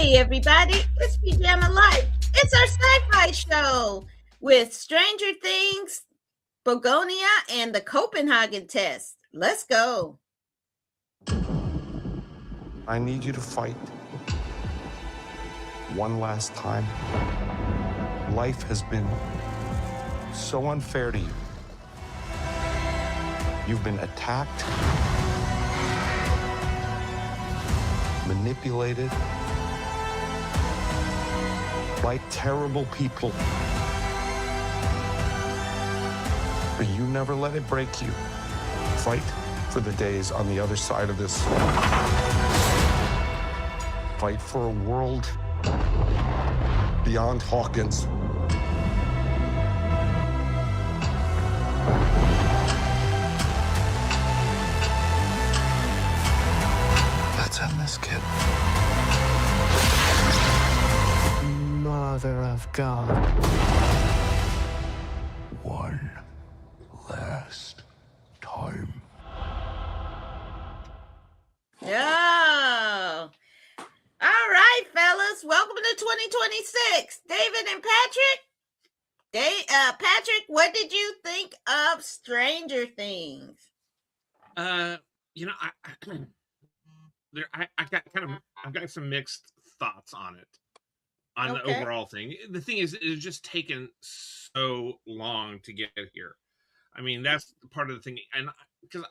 Hey everybody, it's Pajama Life. It's our sci-fi show with Stranger Things, Bugonia, and the Copenhagen Test. Let's go. I need you to fight one last time. Life has been so unfair to you. You've been attacked, manipulated by terrible people. But you never let it break you. Fight for the days on the other side of this. Fight for a world beyond Hawkins. Let's end this, kid. Mother of God. One last time. Oh. All right, fellas. Welcome to 2026. David and Patrick. Patrick, what did you think of Stranger Things? I've got some mixed thoughts on it, on the overall thing. The thing is, it's just taken so long to get here. I mean, that's part of the thing, and because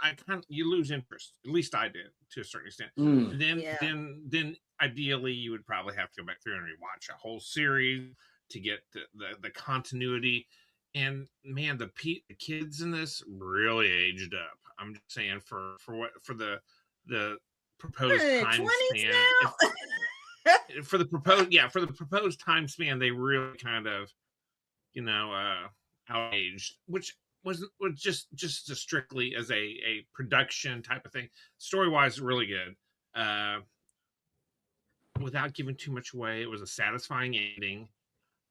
you lose interest. At least I did to a certain extent. Then ideally, you would probably have to go back through and rewatch a whole series to get the continuity. And man, the kids in this really aged up. I'm just saying for the proposed time span. For the proposed time span, they really kind of, outaged, which was just strictly as a production type of thing. Story wise, really good. Without giving too much away, it was a satisfying ending.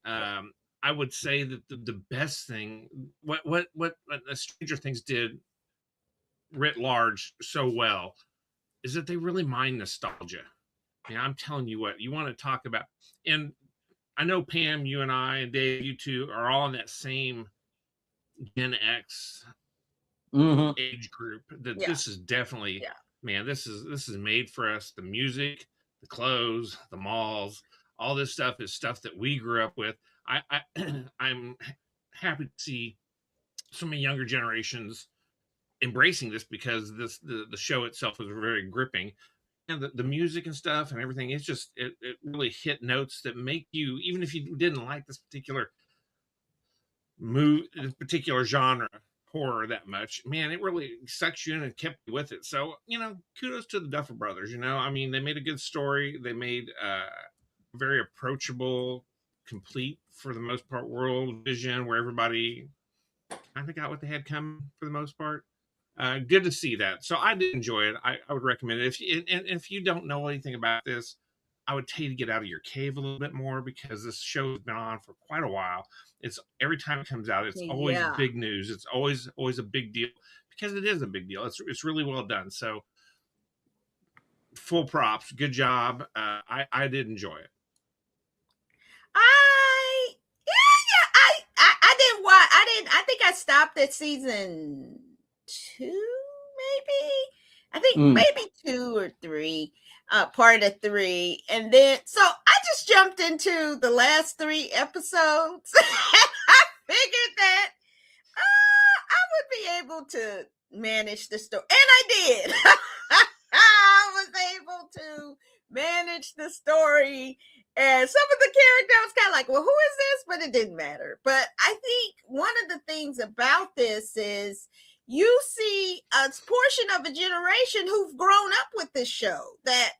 I would say that the best thing, what Stranger Things did writ large so well, is that they really mind nostalgia. I'm telling you what, you want to talk about, and I know Pam, you and I, and Dave, you two are all in that same Gen X age group. This is definitely, man, this is made for us. The music, the clothes, the malls, all this stuff is stuff that we grew up with. I'm happy to see so many younger generations embracing this, because the show itself was very gripping, and the music and stuff and everything, it's just it really hit notes that make you, even if you didn't like this particular genre horror that much, man, it really sucks you in and kept you with it. So kudos to the Duffer Brothers. I mean, they made a good story. They made very approachable, complete for the most part world vision where everybody kind of got what they had coming for the most part. Good to see that. So I did enjoy it. I would recommend it. If you don't know anything about this, I would tell you to get out of your cave a little bit more, because this show has been on for quite a while. It's every time it comes out, it's always big news. It's always a big deal, because it is a big deal. It's really well done. So full props. Good job. I did enjoy it. I didn't watch. I think I stopped at season 2, maybe. I think maybe 2 or 3, part of 3, and then so I just jumped into the last 3 episodes. And I figured that I would be able to manage the story, and I did. I was able to manage the story. And some of the characters, I was kind of like, well, who is this? But it didn't matter. But I think one of the things about this is you see a portion of a generation who've grown up with this show, that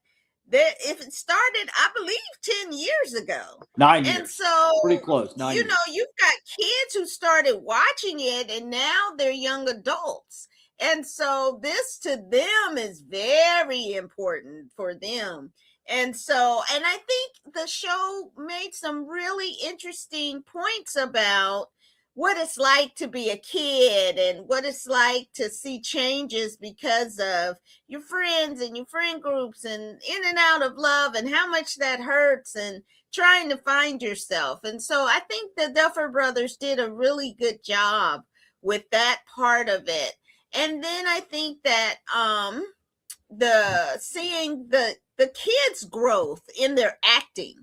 if it started, I believe, 10 years ago. 9 years. And so, pretty close. 9 years. You've got kids who started watching it, and now they're young adults. And so this to them is very important for them. And I think the show made some really interesting points about what it's like to be a kid and what it's like to see changes because of your friends and your friend groups and in and out of love and how much that hurts and trying to find yourself. And so I think the Duffer Brothers did a really good job with that part of it. And then I think that the seeing the kids' growth in their acting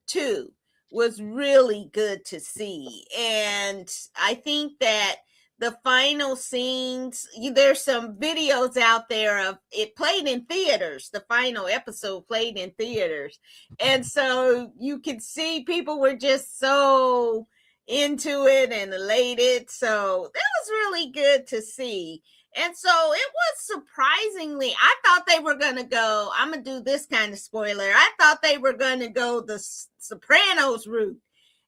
too was really good to see. And I think that the final scenes, there's some videos out there of it played in theaters. The final episode played in theaters. And so you could see people were just so into it and elated. So that was really good to see. And so it was surprisingly, I thought they were going to go, I'm going to do this kind of spoiler. I thought they were going to go the Sopranos route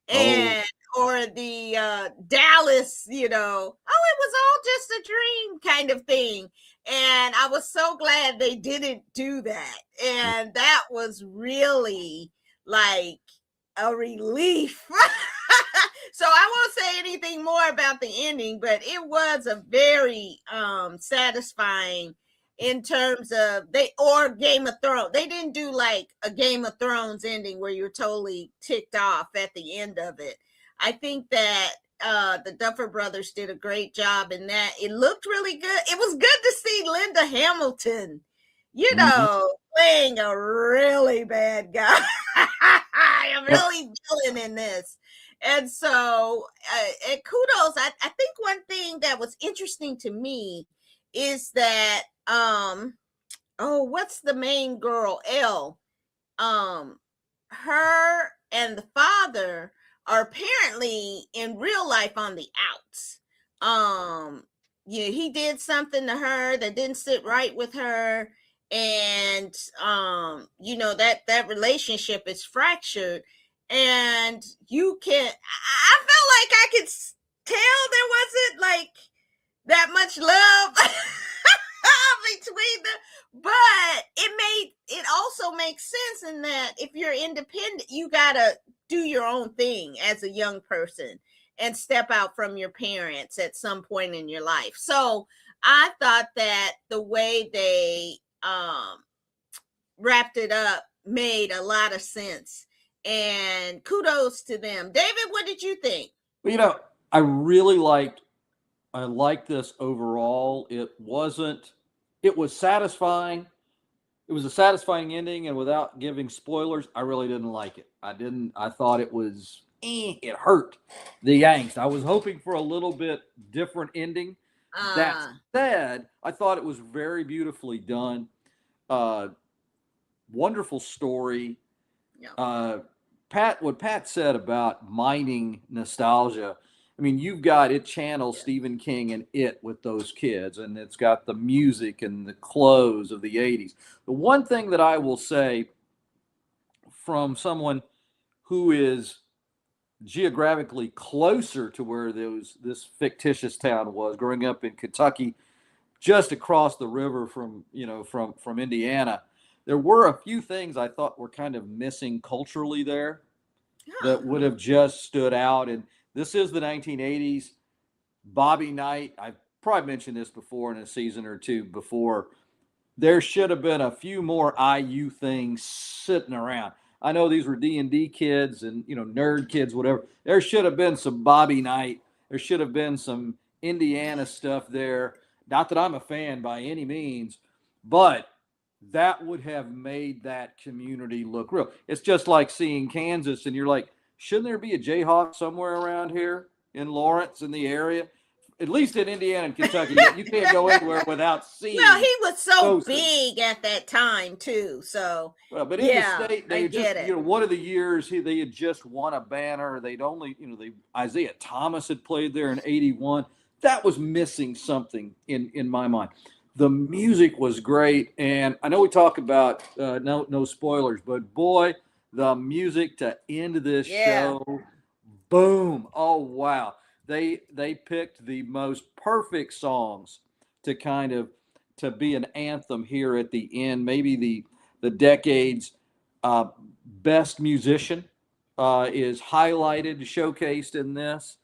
and or the Dallas, it was all just a dream kind of thing. And I was so glad they didn't do that. And that was really like a relief. So I won't say anything more about the ending, but it was a very satisfying in terms of or Game of Thrones. They didn't do like a Game of Thrones ending where you're totally ticked off at the end of it. I think that the Duffer Brothers did a great job in that. It looked really good. It was good to see Linda Hamilton, playing a really bad guy. I'm really villain in this. And so and kudos. I think one thing that was interesting to me is that what's the main girl, Elle? Her and the father are apparently in real life on the outs. He did something to her that didn't sit right with her, and that relationship is fractured. And I felt like I could tell there wasn't like that much love between them, but it also makes sense in that if you're independent, you gotta do your own thing as a young person and step out from your parents at some point in your life. So I thought that the way they wrapped it up made a lot of sense. And kudos to them. David, what did you think? Well, I really liked this overall. It was satisfying. It was a satisfying ending, and without giving spoilers, I really didn't like it. I thought it was, it hurt the angst. I was hoping for a little bit different ending. That said, I thought it was very beautifully done. Wonderful story. Yeah. What Pat said about mining nostalgia, I mean, you've got it channels Stephen King and It with those kids, and it's got the music and the clothes of the 80s. The one thing that I will say from someone who is geographically closer to where this fictitious town was, growing up in Kentucky, just across the river from Indiana, there were a few things I thought were kind of missing culturally there that would have just stood out. And this is the 1980s. Bobby Knight, I've probably mentioned this before in a season or two before. There should have been a few more IU things sitting around. I know these were D&D kids and nerd kids, whatever. There should have been some Bobby Knight. There should have been some Indiana stuff there. Not that I'm a fan by any means, but that would have made that community look real. It's just like seeing Kansas and you're like, shouldn't there be a Jayhawk somewhere around here in Lawrence in the area? At least in Indiana and Kentucky, you can't go anywhere without seeing. Well, he was so big at that time too. So, but in the state, they just, one of the years they had just won a banner. They'd only, Isaiah Thomas had played there in '81. That was missing something in my mind. The music was great, and I know we talk about no spoilers, but boy, the music to end this show, boom! Oh wow, they picked the most perfect songs to be an anthem here at the end. Maybe the decade's best musician is highlighted, showcased in this,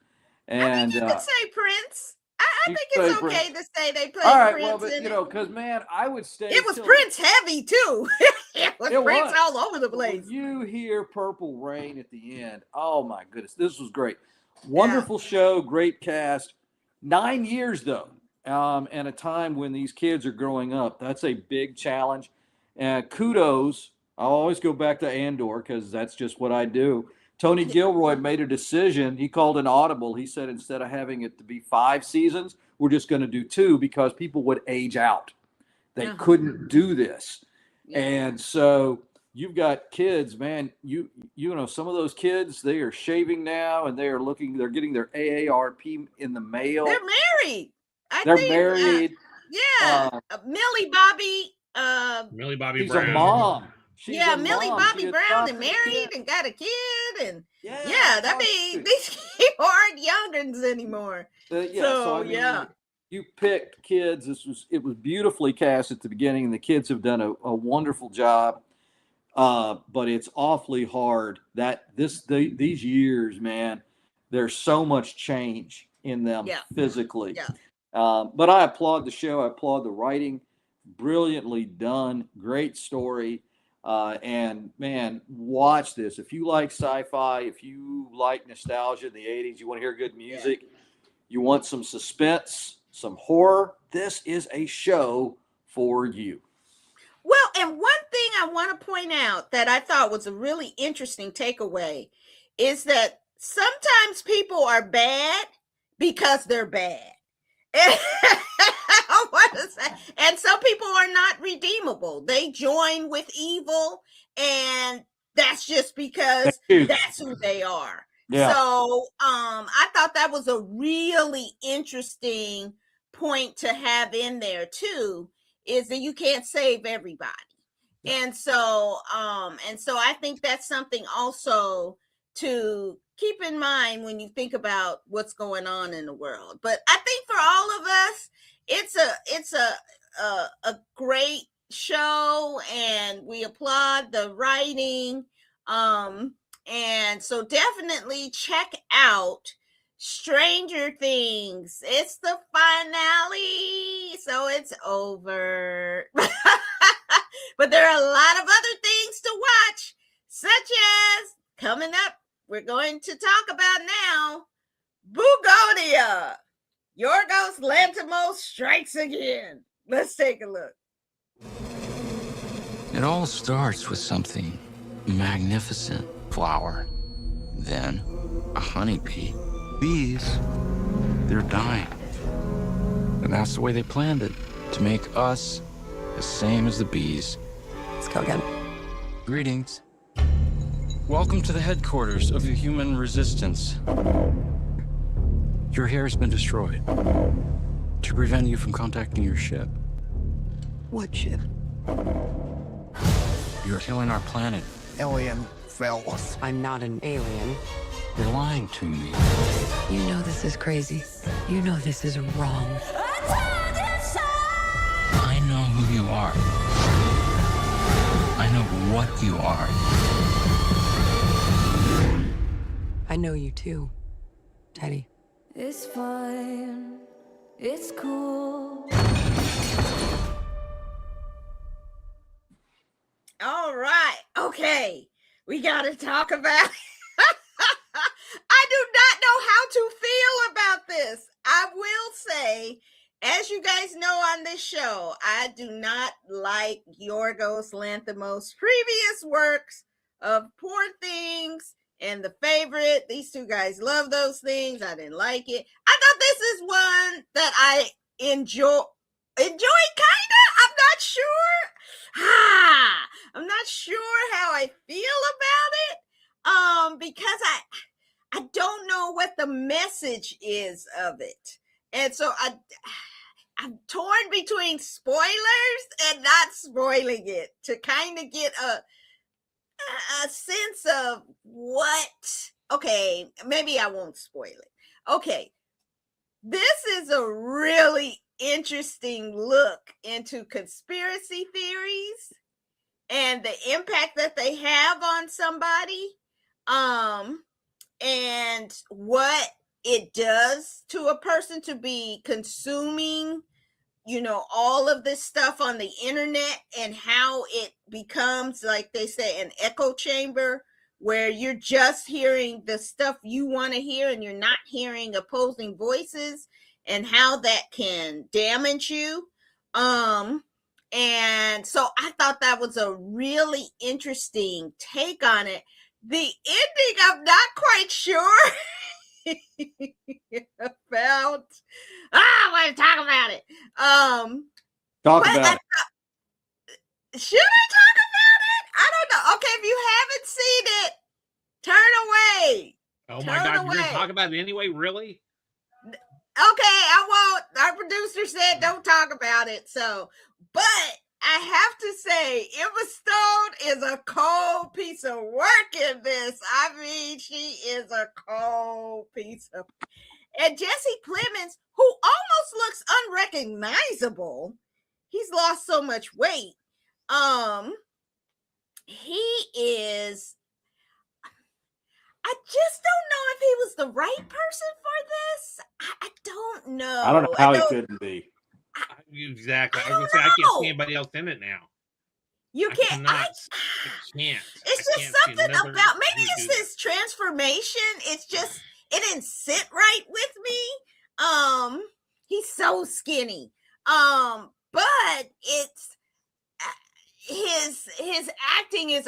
And you could say Prince. I think it's okay to say they played all right, Prince. Well, but you know, because man, I would stay. It was Prince heavy too. it was Prince all over the place. When you hear Purple Rain at the end, oh my goodness, this was great. Wonderful show, great cast. 9 years though, and a time when these kids are growing up. That's a big challenge. And kudos. I'll always go back to Andor because that's just what I do. Tony Gilroy made a decision. He called an audible. He said instead of having it to be 5 seasons, we're just going to do 2 because people would age out. They couldn't do this. And so you've got kids, man, you know, some of those kids, they are shaving now and they're getting their AARP in the mail. They're married. They're married. Millie Bobby. Millie Bobby she's Brown. A mom. She's a Millie mom. Bobby Brown and married and got a kid. And that means these people aren't youngins anymore. You picked kids. It was beautifully cast at the beginning, and the kids have done a wonderful job. But it's awfully hard that these years, man, there's so much change in them physically. But I applaud the show. I applaud the writing. Brilliantly done. Great story. And man, watch this. If you like sci-fi, if you like nostalgia in the 80s, you want to hear good music, you want some suspense, some horror, this is a show for you. Well, and one thing I want to point out that I thought was a really interesting takeaway is that sometimes people are bad because they're bad. I want to say, and some people are not redeemable. They join with evil, and that's just because that's who they are. So I thought that was a really interesting point to have in there too, is that you can't save everybody. And so I think that's something also to keep in mind when you think about what's going on in the world. But I think for all of us, it's a great show, and we applaud the writing. And so definitely check out Stranger Things. It's the finale, so it's over. But there are a lot of other things to watch, such as coming up, we're going to talk about now, Bugonia. Yorgos Lanthimos strikes again. Let's take a look. It all starts with something magnificent. Flower. Then a honeybee. Bees, they're dying. And that's the way they planned it, to make us the same as the bees. Let's go again. Greetings. Welcome to the headquarters of the human resistance. Your hair has been destroyed to prevent you from contacting your ship. What ship? You're killing our planet. Alien fellas. I'm not an alien. You're lying to me. You know this is crazy. You know this is wrong. I know who you are. I know what you are. I know you too, Teddy. It's fine. It's cool. All right. Okay. We got to talk about I do not know how to feel about this. I will say, as you guys know on this show, I do not like Yorgos Lanthimos' previous works of Poor Things and The Favorite. These two guys love those things. I didn't like it. I thought this is one that I enjoy kind of. I'm not sure. I'm not sure how I feel about it. Because I don't know what the message is of it. And so I'm torn between spoilers and not spoiling it to kind of get a sense of what. Okay, maybe I won't spoil it. Okay, this is a really interesting look into conspiracy theories and the impact that they have on somebody. And what it does to a person to be consuming, you know, all of this stuff on the internet, and how it becomes, like they say, an echo chamber where you're just hearing the stuff you want to hear and you're not hearing opposing voices, and how that can damage you. And so I thought that was a really interesting take on it. The ending, I'm not quite sure about. I want to talk about it. Talk about it. Should I talk about it? I don't know. Okay, if you haven't seen it, turn away. Oh my God, you're going to talk about it anyway? Really? Okay, I won't. Our producer said don't talk about it. So, but I have to say, Emma Stone is a cold piece of work in this. I mean, she is a cold piece of. And Jesse Plemons, who almost looks unrecognizable, he's lost so much weight. He is. I just don't know if he was the right person for this. I don't know. I don't know how he couldn't be. Exactly. I was going to say, I can't see anybody else in it now. You can't. I can't. It's just something about, maybe it's this transformation. It's just, it didn't sit right with me. He's so skinny. But it's his acting is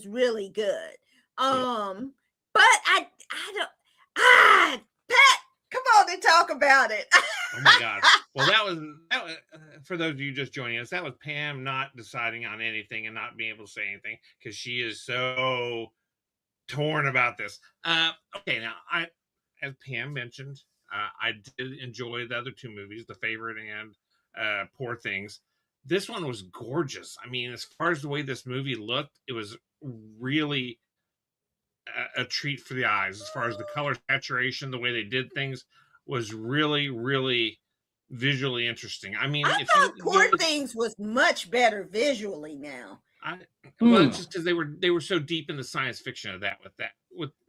really good. But I don't. Pat, come on and talk about it. Oh my God. Well, that was for those of you just joining us. That was Pam not deciding on anything and not being able to say anything because she is so torn about this. Okay, now as Pam mentioned, I did enjoy the other two movies, The Favorite and Poor Things. This one was gorgeous. I mean, as far as the way this movie looked, it was really a treat for the eyes. As far as the color saturation, the way they did things was really, really visually interesting. I mean, I thought Poor Things was much better visually now. Well, it's just because they were so deep in the science fiction of that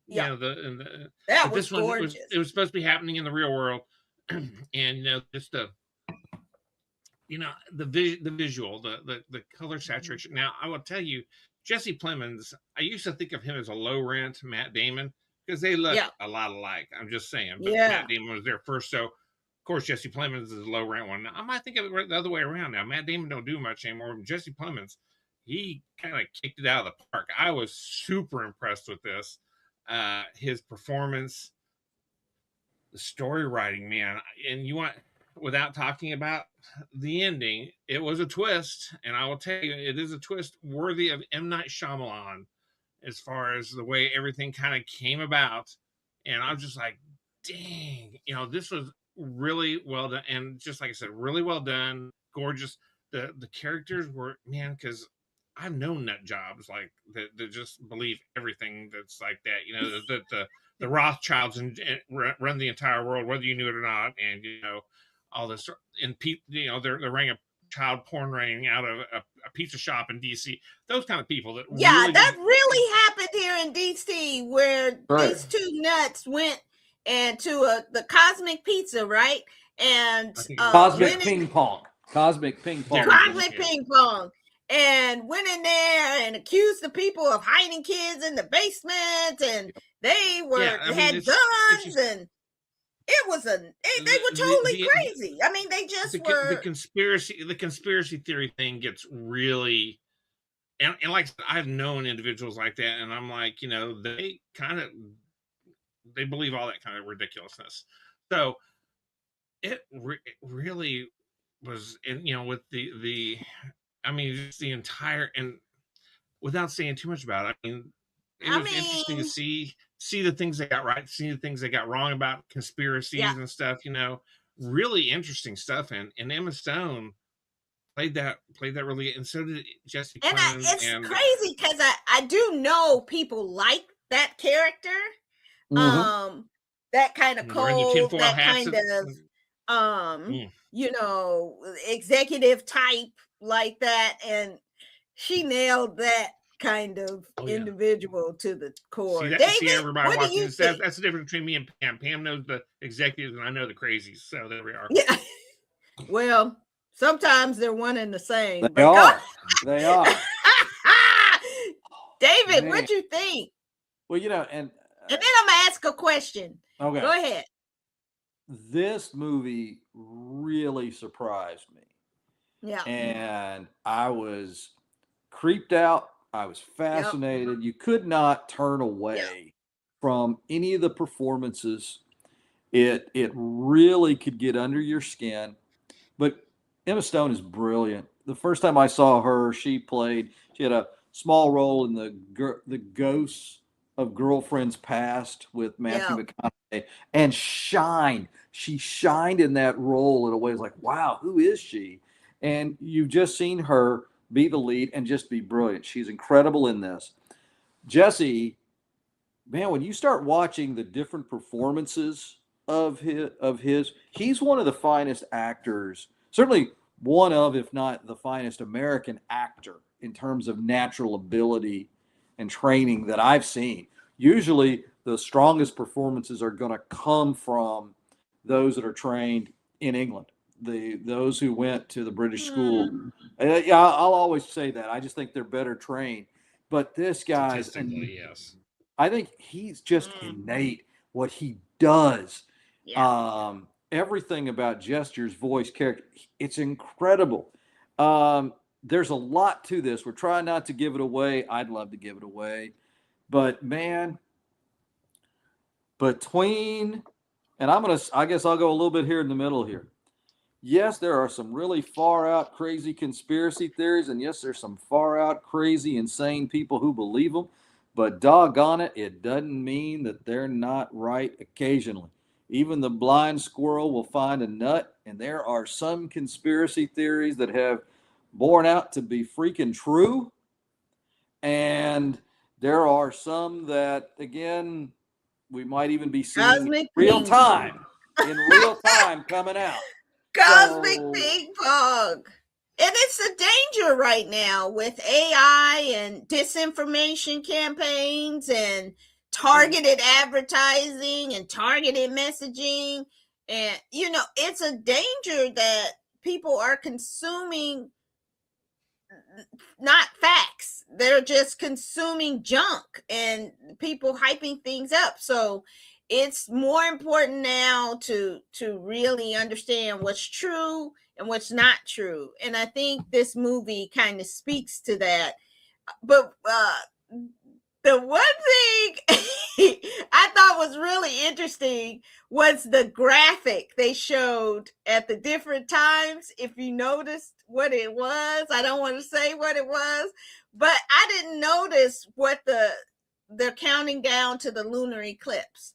you know that was gorgeous. It was supposed to be happening in the real world, and you know, just the visual, the color saturation. Now, I will tell you, Jesse Plemons, I used to think of him as a low rent Matt Damon because they look a lot alike. I'm just saying, but Matt Damon was there first, so of course Jesse Plemons is a low rent one. Now, I might think of it the other way around now. Matt Damon don't do much anymore, but Jesse Plemons, he kind of kicked it out of the park. I was super impressed with this. His performance, the story writing, man, and you want, without talking about the ending, it was a twist, and I will tell you, it is a twist worthy of M. Night Shyamalan as far as the way everything kind of came about. And I was just like, dang, you know, this was really well done. And just like I said, really well done, gorgeous. The characters were, man, because I've known nut jobs like that just believe everything that's like that, you know, that the Rothschilds and run the entire world, whether you knew it or not. And, you know, all this, and people, you know, they're running a child porn ring out of a pizza shop in DC. Those kind of people that really happened here in DC, where these two nuts went and to the Cosmic Pizza, right? And Cosmic Ping Pong, and went in there and accused the people of hiding kids in the basement, and they had guns and. It was they were totally crazy. I mean, they just were. The conspiracy theory thing gets really, and like I've known individuals like that, and I'm like, you know, they believe all that kind of ridiculousness. So it really was, and you know, with I mean, just the entire, and without saying too much about it, I mean, it was interesting to see the things they got right, see the things they got wrong about conspiracies and stuff, you know, really interesting stuff. And Emma Stone played that really, and so did Jesse Plemons. It's crazy because I do know people like that character, that kind of cold, that kind of, you know, executive type like that, and she nailed that kind of Oh, yeah. individual to the core. See, David, everybody what do watching you this, think? that's the difference between me and Pam. Pam knows the executives, and I know the crazies. So there we are. Yeah. Well, sometimes they're one and the same. They are. They are. David, Man. what you think? Well, and then I'm gonna ask a question. Okay. Go ahead. This movie really surprised me. Yeah. And I was creeped out. I was fascinated. Yep. You could not turn away from any of the performances. It really could get under your skin. But Emma Stone is brilliant. The first time I saw her, she had a small role in the Ghosts of Girlfriends Past with Matthew McConaughey, and shined. She shined in that role in a way. It's like, wow, who is she? And you've just seen her be the lead and just be brilliant. She's incredible in this. Jesse, man, when you start watching the different performances of his, he's one of the finest actors, certainly one of, if not the finest American actor in terms of natural ability and training that I've seen. Usually the strongest performances are going to come from those that are trained in England, those who went to the British school. Yeah, I'll always say that. I just think they're better trained. But this guy's, yes, I think he's just innate. What he does, everything about gestures, voice, character, it's incredible. There's a lot to this. We're trying not to give it away. I'd love to give it away. But man, and I guess I'll go a little bit here in the middle here. Yes, there are some really far out crazy conspiracy theories, and yes, there's some far out crazy, insane people who believe them, but doggone it, it doesn't mean that they're not right occasionally. Even the blind squirrel will find a nut, and there are some conspiracy theories that have borne out to be freaking true, and there are some that, again, we might even be seeing in real time coming out. Cosmic ping pong. And it's a danger right now with AI and disinformation campaigns and targeted advertising and targeted messaging. And, it's a danger that people are consuming not facts. They're just consuming junk and people hyping things up. So it's more important now to really understand what's true and what's not true. And I think this movie kind of speaks to that. But the one thing I thought was really interesting was the graphic they showed at the different times. If you noticed what it was, I don't want to say what it was, but I didn't notice what they're counting down to the lunar eclipse.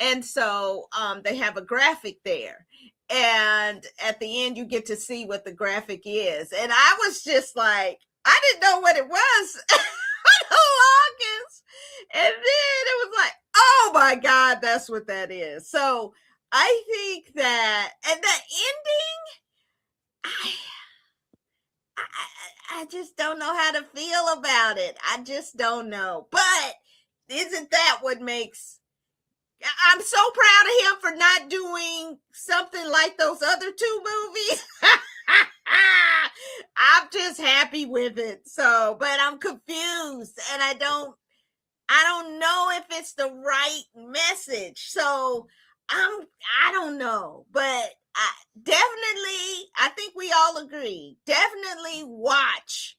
And so they have a graphic there. And at the end, you get to see what the graphic is. And I was just like, I didn't know what it was for the longest. And then it was like, oh my God, that's what that is. So I think that, and the ending, I just don't know how to feel about it. I just don't know. But isn't that what makes... I'm so proud of him for not doing something like those other two movies. I'm just happy with it. So, but I'm confused and I don't know if it's the right message. So I don't know, but I think we all agree. Definitely watch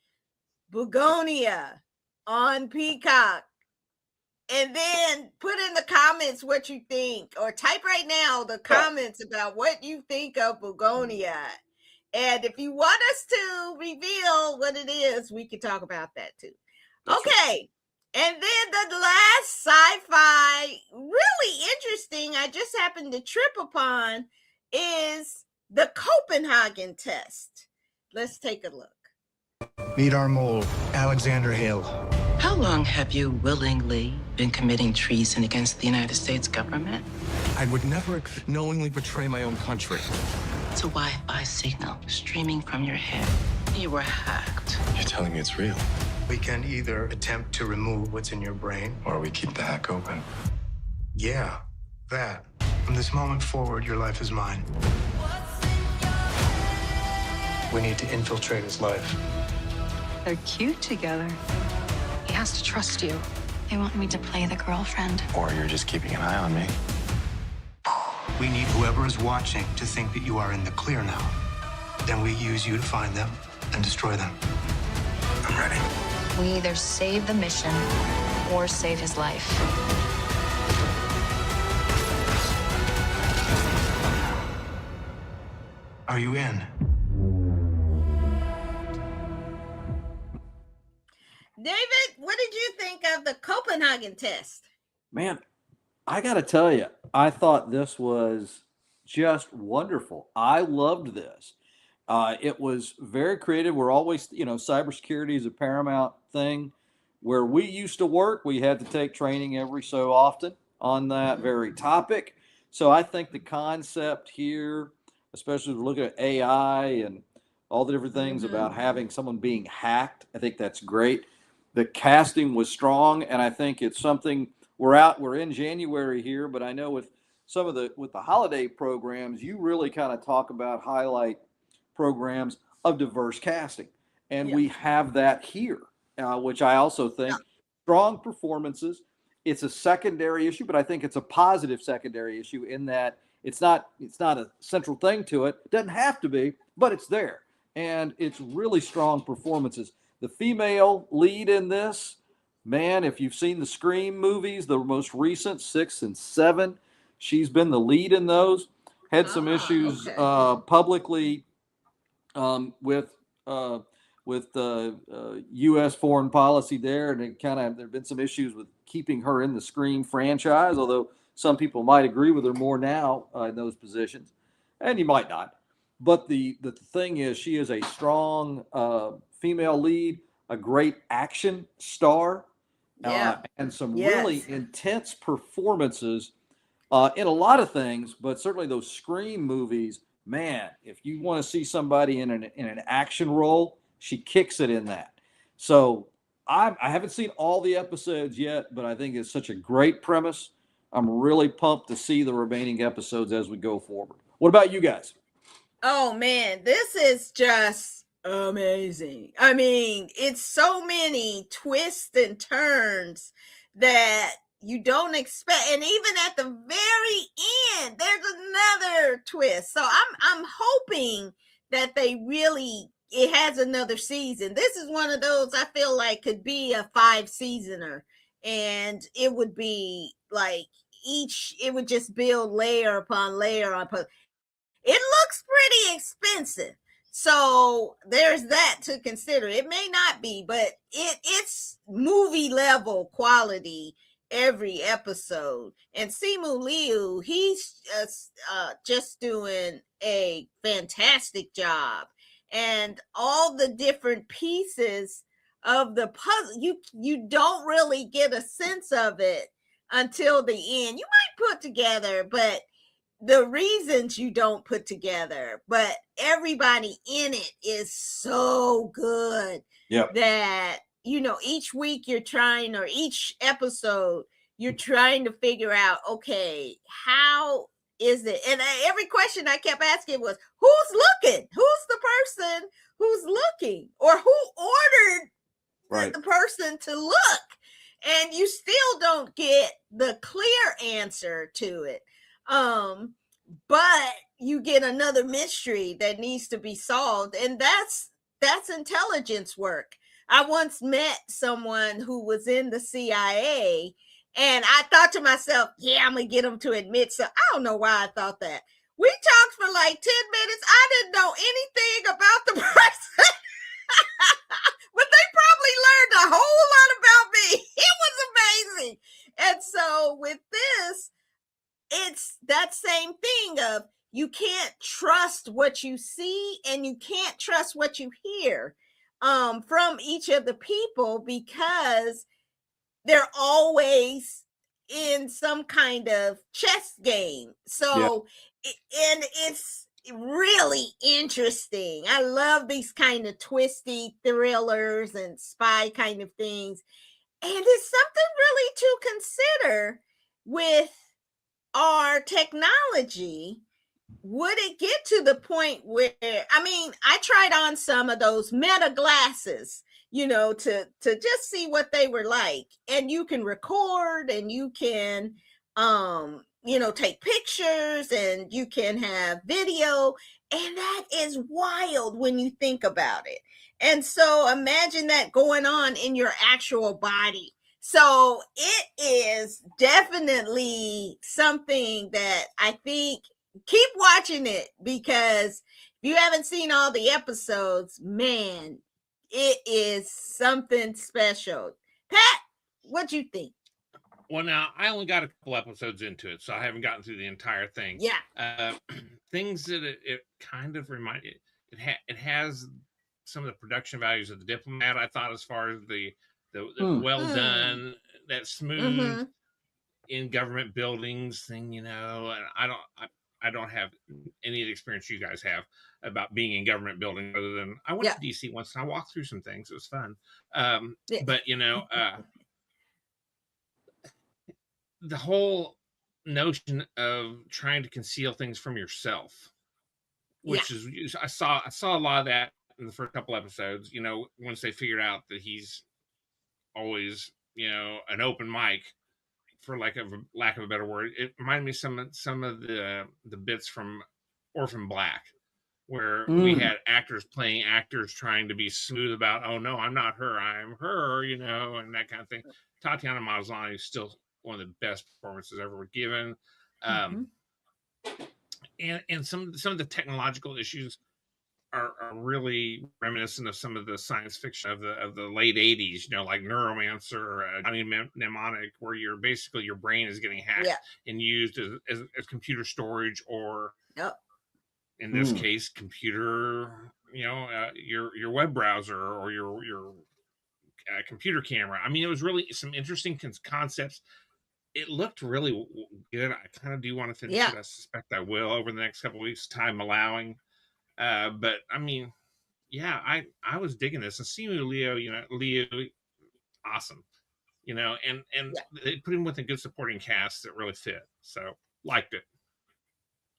Bugonia on Peacock. And then put in the comments what you think, or type right now the comments about what you think of Bugonia. And if you want us to reveal what it is, we can talk about that too. That's okay. Right. And then the last sci-fi, really interesting, I just happened to trip upon, is the Copenhagen Test. Let's take a look. Meet our mole, Alexander Hill. How long have you willingly been committing treason against the United States government? I would never knowingly betray my own country. It's a Wi-Fi signal streaming from your head. You were hacked. You're telling me it's real? We can either attempt to remove what's in your brain, Or we keep the hack open. yeah, that. From this moment forward, your life is mine. We need to infiltrate his life. They're cute together. He has to trust you. They want me to play the girlfriend. Or you're just keeping an eye on me. We need whoever is watching to think that you are in the clear now. Then we use you to find them and destroy them. I'm ready. We either save the mission or save his life. Are you in? David, what did you think of the Copenhagen Test? Man, I got to tell you, I thought this was just wonderful. I loved this. It was very creative. We're always, cybersecurity is a paramount thing. Where we used to work, we had to take training every so often on that very topic. So I think the concept here, especially looking at AI and all the different things about having someone being hacked, I think that's great. The casting was strong, and I think it's something we're in January here, but I know with the holiday programs, you really kind of talk about highlight programs of diverse casting, and we have that here, which I also think strong performances. It's a secondary issue, but I think it's a positive secondary issue in that it's not a central thing to it. It doesn't have to be, but it's there, and it's really strong performances. The female lead in this, man, if you've seen the Scream movies, the most recent 6 and 7, she's been the lead in those. Had some issues publicly with the U.S. foreign policy there, and there've been some issues with keeping her in the Scream franchise. Although some people might agree with her more now in those positions, and you might not. But the thing is, she is a strong female lead, a great action star, and some really intense performances in a lot of things, but certainly those Scream movies, man, if you want to see somebody in an action role, she kicks it in that. So I haven't seen all the episodes yet, but I think it's such a great premise. I'm really pumped to see the remaining episodes as we go forward. What about you guys? Oh man, this is just amazing. I mean, it's so many twists and turns that you don't expect, and even at the very end, there's another twist. So I'm hoping that it has another season. This is one of those I feel like could be a 5-seasoner, and it would be like it would just build layer upon layer upon. It looks pretty expensive. So there's that to consider. It may not be, but it's movie level quality every episode. And Simu Liu, he's just doing a fantastic job. And all the different pieces of the puzzle, you don't really get a sense of it until the end. You might put together, but the reasons you don't put together, but everybody in it is so good that, each week you're trying, or each episode, you're trying to figure out, okay, how is it? And every question I kept asking was, who's looking? Who's the person who's looking? Or who ordered the person to look? And you still don't get the clear answer to it. But you get another mystery that needs to be solved, and that's intelligence work. I once met someone who was in the CIA, and I thought to myself, I'm gonna get them to admit so. I don't know why I thought that. We talked for like 10 minutes. I didn't know anything about the person. But they probably learned a whole lot about me. It was amazing. And so with this, it's that same thing of you can't trust what you see, and you can't trust what you hear from each of the people, because they're always in some kind of chess game. So, and really interesting. I love these kind of twisty thrillers and spy kind of things. And it's something really to consider with our technology. Would it get to the point where, I mean, I tried on some of those Meta glasses, to just see what they were like. And you can record and you can, take pictures and you can have video. And that is wild when you think about it. And so imagine that going on in your actual body. So it is definitely something that I think keep watching it, because if you haven't seen all the episodes, man, it is something special. Pat, what do you think? Well, now I only got a couple episodes into it, so I haven't gotten through the entire thing. Yeah. Things that it kind of reminded it has some of the production values of The Diplomat. I thought, as far as the well done, that smooth in government buildings thing, and I don't have any of the experience you guys have about being in government buildings, other than I went to DC once and I walked through some things. It was fun. But the whole notion of trying to conceal things from yourself, which is I saw a lot of that in the first couple episodes, once they figured out that he's always, an open mic, for lack of a better word. It reminded me some of the bits from Orphan Black, where we had actors playing actors trying to be smooth about, oh no, I'm not her, I'm her, and that kind of thing. Tatiana Maslany is still one of the best performances ever given. And some of the technological issues are really reminiscent of some of the science fiction of the late 80s, like Neuromancer or Johnny Mnemonic, where your brain is getting hacked and used as computer storage, or in this case, computer, your web browser or your computer camera. I mean, it was really some interesting concepts. It looked really good. I kind of do want to finish it. I suspect I will over the next couple of weeks, time allowing. But I mean, I was digging this, and seeing Leo, awesome, and they put him with a good supporting cast that really fit. So liked it.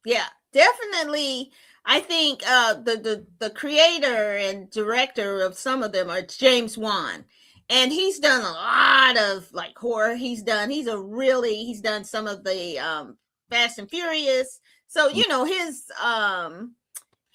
Yeah, definitely. I think the creator and director of some of them are James Wan. And he's done a lot of like horror. He's done some of the Fast and Furious. So,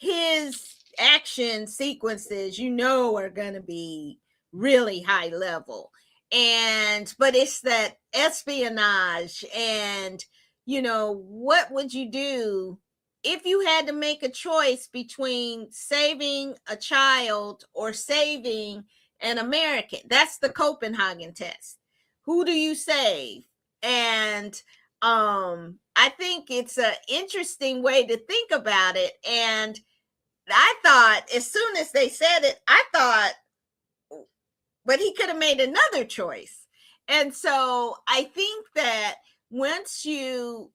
his action sequences, are going to be really high level. But it's that espionage and, what would you do if you had to make a choice between saving a child or saving an American? That's the Copenhagen Test. Who do you save? And I think it's an interesting way to think about it. And I thought, as soon as they said it, but he could have made another choice. And so I think that once you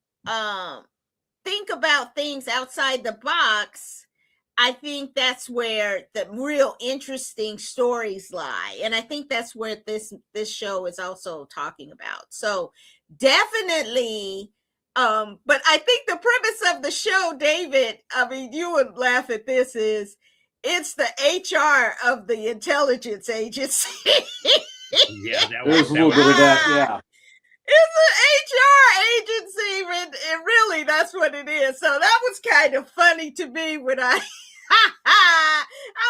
think about things outside the box, I think that's where the real interesting stories lie. And I think that's where this show is also talking about. So definitely, but I think the premise of the show, David, I mean, you would laugh at this, is it's the HR of the intelligence agency. There's a little bit of that, yeah. It's an HR agency, and really that's what it is. So that was kind of funny to me when I was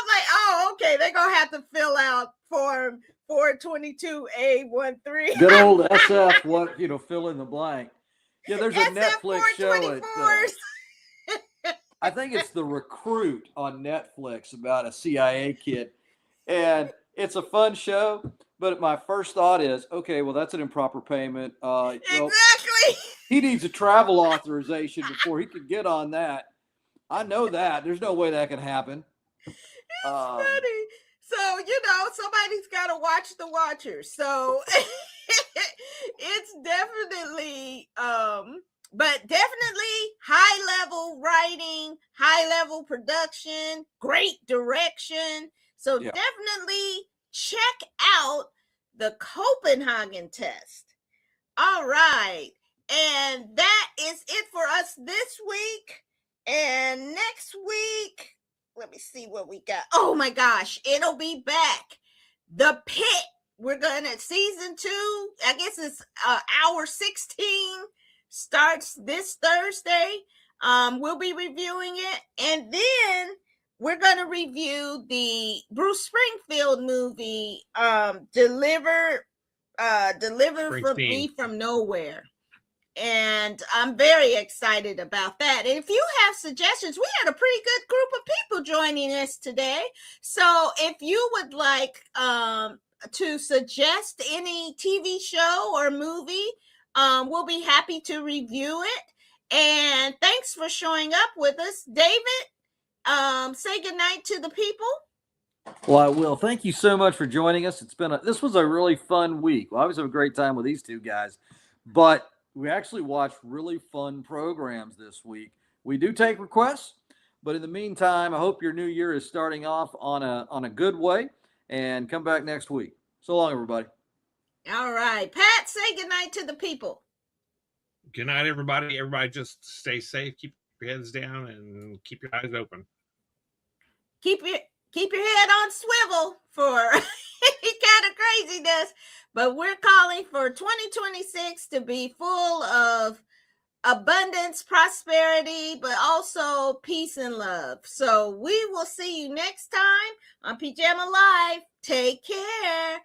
like, oh, okay, they're going to have to fill out form 422A13. Good old SF, what, fill in the blank. Yeah, there's a Netflix show. I think it's The Recruit on Netflix, about a CIA kid. And it's a fun show, but my first thought is, okay, well, that's an improper payment. Exactly. He needs a travel authorization before he can get on that. I know that. There's no way that can happen. It's funny. So, somebody's got to watch the watchers. So it's definitely but definitely high level writing, high level production, great direction. So definitely check out the Copenhagen Test. All right. And that is it for us this week. And next week, let me see what we got. Oh my gosh, it'll be back. The Pit. We're gonna season 2. I guess it's hour 16 starts this Thursday. We'll be reviewing it, and then we're gonna review the Bruce Springfield movie, Deliver for Me from Nowhere. And I'm very excited about that. And if you have suggestions, we had a pretty good group of people joining us today. So if you would like to suggest any TV show or movie, we'll be happy to review it. And thanks for showing up with us. David, say goodnight to the people. Well, I will. Thank you so much for joining us. This was a really fun week. Well, I always have a great time with these two guys, but we actually watched really fun programs this week. We do take requests, but in the meantime, I hope your new year is starting off on a good way, and come back next week. So long, everybody. All right. Pat, say goodnight to the people. Good night, everybody. Everybody just stay safe, keep your heads down, and keep your eyes open. Keep your head on swivel for any kind of craziness. But we're calling for 2026 to be full of abundance, prosperity, but also peace and love. So we will see you next time on Pajama Live. Take care.